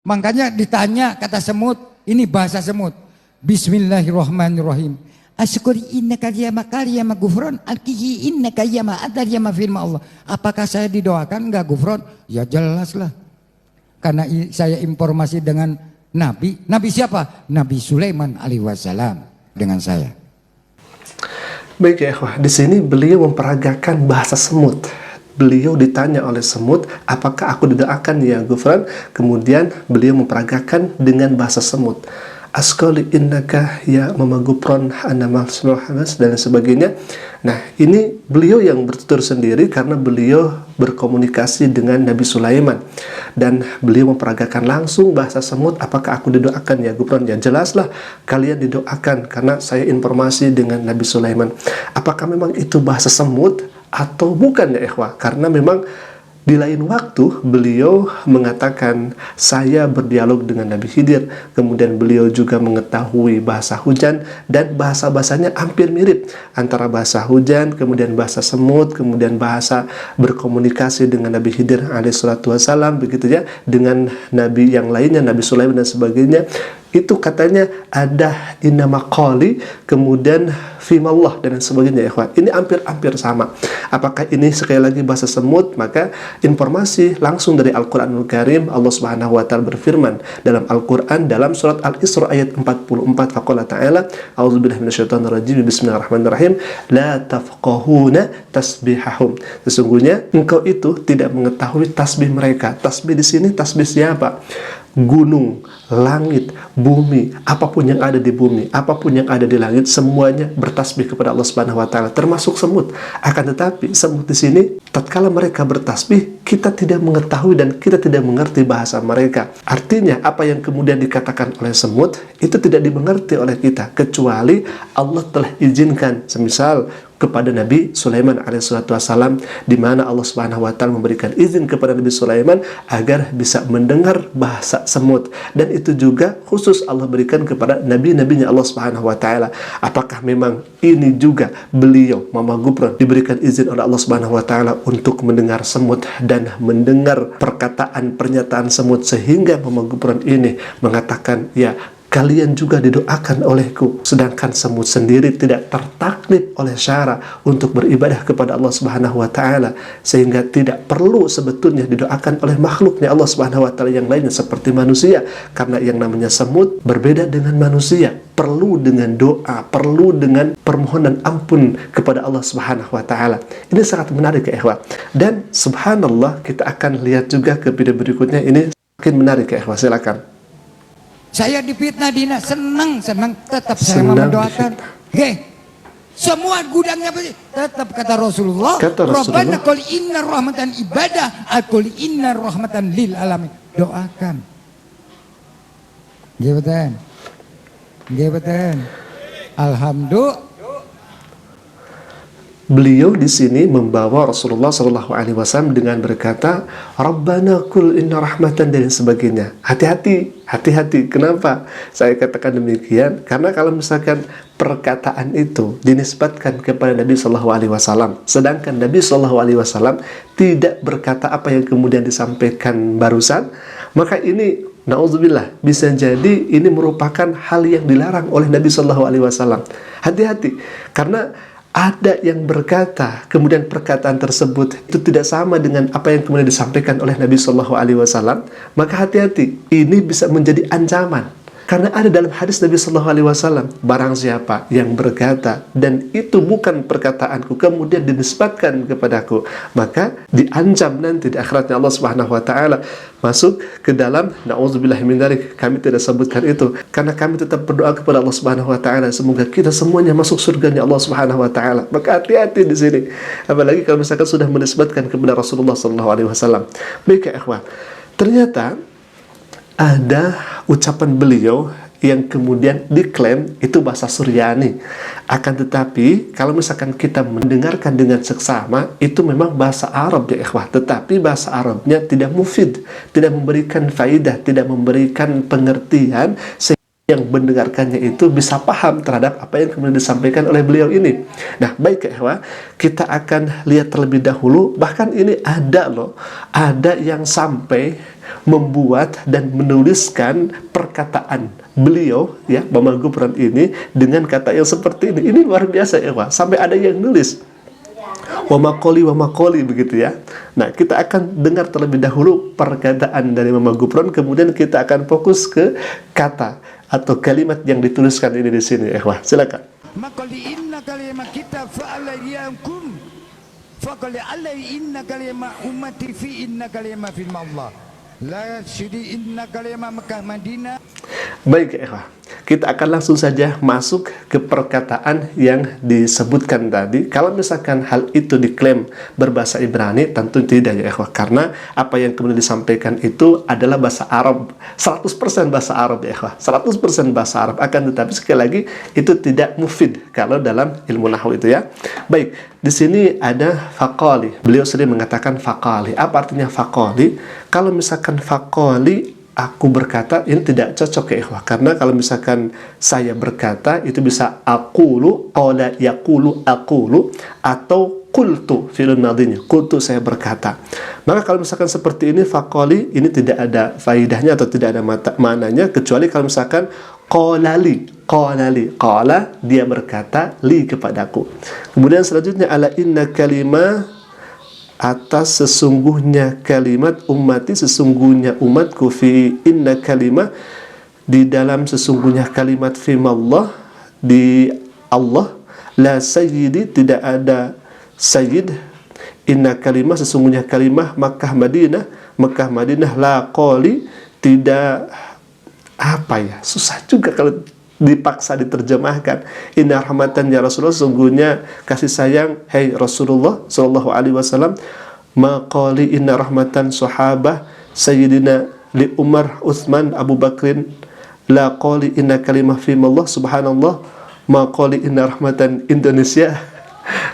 Makanya ditanya kata semut, ini bahasa semut. Bismillahirrahmanirrahim. Asyukuri innaka yama kariyama gufron alkihi innaka yama adar yama firma Allah. Apakah saya didoakan enggak gufron? Ya jelas lah. Karena saya informasi dengan Nabi. Nabi siapa? Nabi Sulaiman alaihi wasallam dengan saya. Baik ya ikhwah, di sini beliau memperagakan bahasa semut. Beliau ditanya oleh semut, apakah aku didoakan ya gufran? Kemudian beliau memperagakan dengan bahasa semut. Askoli innaka ya mama gufron anama hanas dan sebagainya. Nah, ini beliau yang bertutur sendiri karena beliau berkomunikasi dengan Nabi Sulaiman. Dan beliau memperagakan langsung bahasa semut, apakah aku didoakan ya gufran? Ya jelaslah kalian didoakan karena saya informasi dengan Nabi Sulaiman. Apakah memang itu bahasa semut atau bukan ya ikhwah? Karena memang di lain waktu beliau mengatakan saya berdialog dengan Nabi Khidir, kemudian beliau juga mengetahui bahasa hujan dan bahasa-bahasanya hampir mirip antara bahasa hujan, kemudian bahasa semut, kemudian bahasa berkomunikasi dengan Nabi Khidir alaihissalatu wassalam, begitu ya, dengan Nabi yang lainnya, Nabi Sulaiman dan sebagainya. Itu katanya ada inama qali, kemudian fimallah dan sebagainya ya ikhwan. Ini hampir-hampir sama. Apakah ini sekali lagi bahasa semut? Maka informasi langsung dari Al-Quranul Karim. Allah Subhanahu wa taala berfirman dalam Al-Quran dalam surat Al-Isra ayat 44, faqala ta'ala a'udzubillahi minasyaitonirrajim, bismillahirrahmanirrahim, la tafqahuna tasbihahum. Sesungguhnya engkau itu tidak mengetahui tasbih mereka. Tasbih di sini tasbih siapa? Gunung, langit, bumi, apapun yang ada di bumi, apapun yang ada di langit, semuanya bertasbih kepada Allah Subhanahu wa taala, termasuk semut. Akan tetapi semut di sini tatkala mereka bertasbih, kita tidak mengetahui dan kita tidak mengerti bahasa mereka. Artinya apa yang kemudian dikatakan oleh semut itu tidak dimengerti oleh kita, kecuali Allah telah izinkan, semisal kepada Nabi Sulaiman alaihissalatu wassalam, di mana Allah Subhanahu wa taala memberikan izin kepada Nabi Sulaiman agar bisa mendengar bahasa semut, dan itu juga khusus Allah berikan kepada nabi-nabinya Allah Subhanahu wa taala. Apakah memang ini juga beliau Mama Gufron diberikan izin oleh Allah Subhanahu wa taala untuk mendengar semut dan mendengar perkataan pernyataan semut, sehingga Mama Gufron ini mengatakan ya kalian juga didoakan olehku, sedangkan semut sendiri tidak tertaklif oleh syara untuk beribadah kepada Allah Subhanahu wa taala, sehingga tidak perlu sebetulnya didoakan oleh makhluknya Allah Subhanahu wa taala yang lainnya seperti manusia, karena yang namanya semut berbeda dengan manusia, perlu dengan doa, perlu dengan permohonan ampun kepada Allah Subhanahu wa taala. Ini sangat menarik ya ikhwah. Dan subhanallah, kita akan lihat juga ke video berikutnya, ini makin menarik ya ikhwah. Silakan. Saya difitnah Dina, senang tetap saya mendoakan. Semua gudangnya tetap kata Rasulullah. Rabbana qul inna rahmatan ibadah, qul inna rahmatan lil alamin. Doakan. Gebeten. Alhamdulillah. Beliau di sini membawa Rasulullah Shallallahu Alaihi Wasallam dengan berkata, Rabbana kul inna rahmatan dan sebagainya. Hati-hati. Kenapa saya katakan demikian? Karena kalau misalkan perkataan itu dinisbatkan kepada Nabi Shallallahu Alaihi Wasallam, sedangkan Nabi Shallallahu Alaihi Wasallam tidak berkata apa yang kemudian disampaikan barusan, maka ini na'udzubillah bisa jadi ini merupakan hal yang dilarang oleh Nabi Shallallahu Alaihi Wasallam. Hati-hati, karena ada yang berkata, kemudian perkataan tersebut itu tidak sama dengan apa yang kemudian disampaikan oleh Nabi Shallallahu Alaihi Wasallam, maka hati-hati, ini bisa menjadi ancaman. Karena ada dalam hadis Nabi Shallallahu Alaihi Wasallam, barang siapa yang berkata dan itu bukan perkataanku kemudian dinisbatkan kepadaku, maka diancam nanti di akhiratnya Allah Subhanahu Wa Taala, masuk ke dalam na'udzubillah min dzalik. Kami tidak sebutkan itu karena kami tetap berdoa kepada Allah Subhanahu Wa Taala semoga kita semuanya masuk surganya Allah Subhanahu Wa Taala. Maka hati-hati di sini, apalagi kalau misalkan sudah menisbatkan kepada Rasulullah Sallallahu Alaihi Wasallam. Baik ya ikhwan, ternyata ada ucapan beliau yang kemudian diklaim itu bahasa Suryani. Akan tetapi kalau misalkan kita mendengarkan dengan seksama, itu memang bahasa Arab ya ikhwah, tetapi bahasa Arabnya tidak mufid, tidak memberikan faidah, tidak memberikan pengertian, yang mendengarkannya itu bisa paham terhadap apa yang kemudian disampaikan oleh beliau ini. Nah, baik ya ikhwah, kita akan lihat terlebih dahulu, bahkan ini ada loh, ada yang sampai membuat dan menuliskan perkataan beliau ya, Mama Gufron ini dengan kata yang seperti ini. Ini luar biasa ya ikhwah, sampai ada yang nulis wa makoli begitu ya. Nah, kita akan dengar terlebih dahulu perkataan dari Mama Gufron, kemudian kita akan fokus ke kata atau kalimat yang dituliskan ini di sini. Silakan. Makoli inna kalimah kita fa'alayyakum faqali alai inna kalimah ummati fi inna kalimah fi Allah la syidi inna kalimah Mekah Madinah. Baik ya ikhwah, kita akan langsung saja masuk ke perkataan yang disebutkan tadi. Kalau misalkan hal itu diklaim berbahasa Ibrani, tentu tidak ya ikhwah, karena apa yang kemudian disampaikan itu adalah bahasa Arab, 100% bahasa Arab ya ikhwah, 100% bahasa Arab. Akan tetapi sekali lagi itu tidak mufid kalau dalam ilmu nahwu itu ya. Baik, di sini ada faqali. Beliau sering mengatakan faqali. Apa artinya faqali? Kalau misalkan faqali, aku berkata, ini tidak cocok ya ikhwah, karena kalau misalkan saya berkata itu bisa aqulu, qala yaqulu aqulu, atau qultu fi'lun madhinya, qultu saya berkata. Maka kalau misalkan seperti ini faqali, ini tidak ada faidahnya atau tidak ada maknanya, kecuali kalau misalkan qalali, qala dia berkata li kepadaku. Kemudian selanjutnya ala inna kalimah, atas sesungguhnya kalimat ummati, sesungguhnya umatku, fi inna kalimah, di dalam sesungguhnya kalimat fi Allah, di Allah, la sayyidi, tidak ada sayyid, inna kalimah, sesungguhnya kalimah Makkah Madinah, la qali, tidak apa ya, susah juga kalau dipaksa diterjemahkan. Inna rahmatan ya Rasulullah, sesungguhnya kasih sayang hai Rasulullah sallallahu alaihi wasallam. Maqali inna rahmatan sahabah sayyidina li Umar Utsman Abu Bakrin, la qali inna kalimah fi Allah, subhanallah. Maqali inna rahmatan Indonesia.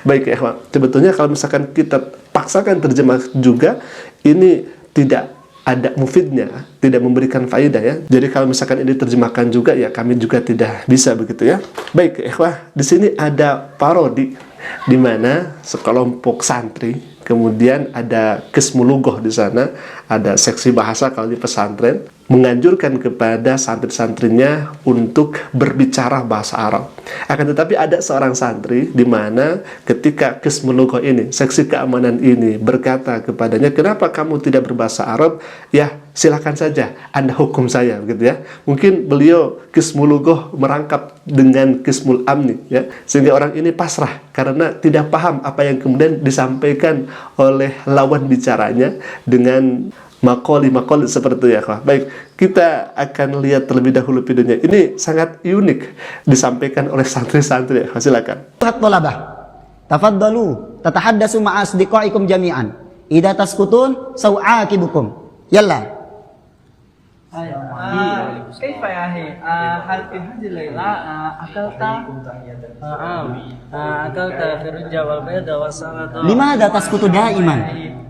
Baik ya ikhwan, sebetulnya kalau misalkan kita paksakan terjemah juga, ini tidak ada mufidnya, tidak memberikan faedah ya. Jadi kalau misalkan ini terjemahkan juga ya, kami juga tidak bisa begitu ya. Baik ikhwah, di sini ada parodi di mana sekelompok santri, kemudian ada qismu lughah di sana, ada seksi bahasa kalau di pesantren, menganjurkan kepada santri-santrinya untuk berbicara bahasa Arab. Akan tetapi ada seorang santri di mana ketika qismu lughah ini, seksi keamanan ini berkata kepadanya, kenapa kamu tidak berbahasa Arab? Ya, silakan saja, Anda hukum saya, begitu ya. Mungkin beliau qismu lughah merangkap dengan qismul amni ya, sehingga orang ini pasrah karena tidak paham apa yang kemudian disampaikan oleh lawan bicaranya dengan makoli seperti itu ya. Baik, kita akan lihat terlebih dahulu videonya. Ini sangat unik disampaikan oleh santri-santri ya. Silakan. Tolabah, tafaddalu, tatahaddasu ma'a asdiqaikum jami'an. Idza taskutun saw'akibukum. Yalla. كيف يا أخي؟ هل في هذه الليلة أكلت في الرجة والبيض والسلطة؟ Limadha taskutu daiman?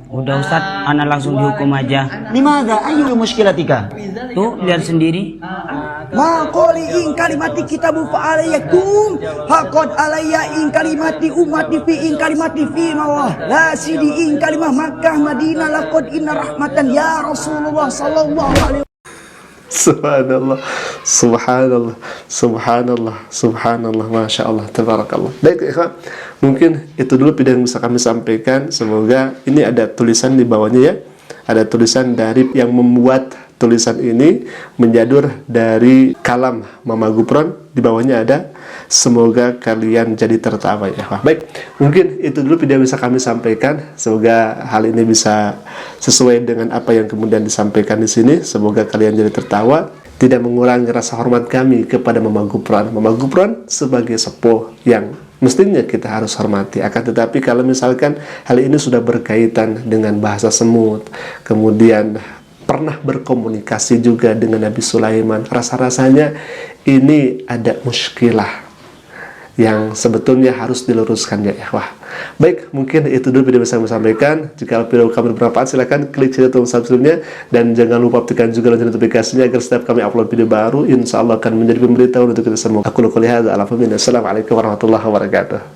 Udah Ustaz, ana langsung dihukum aja. Limadha ayu mushkilatika? Tuh, lihat sendiri. Ma qoli in kalimati kitabu fa alayyakum haqad alayya in kalimati ummati fi in kalimati fi Allah la sidi in kalimah Makkah Madinah laqad inna rahmatan ya Rasulullah sallallahu alaihi. Subhanallah, subhanallah, subhanallah, subhanallah, masya Allah, tabarakallah. Baik ikhwan, mungkin itu dulu video yang bisa kami sampaikan. Semoga ini ada tulisan di bawahnya ya, ada tulisan dari yang membuat tulisan ini menjadur dari kalam Mama Gufron. Di bawahnya ada, semoga kalian jadi tertawa ya. Baik, mungkin itu dulu video yang bisa kami sampaikan. Semoga hal ini bisa sesuai dengan apa yang kemudian disampaikan di sini. Semoga kalian jadi tertawa, tidak mengurangi rasa hormat kami kepada Mama Gufron. Mama Gufron sebagai sepuh yang mestinya kita harus hormati. Akan tetapi kalau misalkan hal ini sudah berkaitan dengan bahasa semut, kemudian pernah berkomunikasi juga dengan Nabi Sulaiman, rasa-rasanya ini ada muskilah yang sebetulnya harus diluruskan ya ikhwah. Baik, mungkin itu dulu video yang saya mau sampaikan. Jika video kami bermanfaat, silahkan klik saja tombol subscribe-nya dan jangan lupa tekan juga lonceng notifikasinya agar setiap kami upload video baru, insya Allah akan menjadi pemberitahuan untuk kita semua. Aku qouli hadza, Assalamualaikum warahmatullahi wabarakatuh.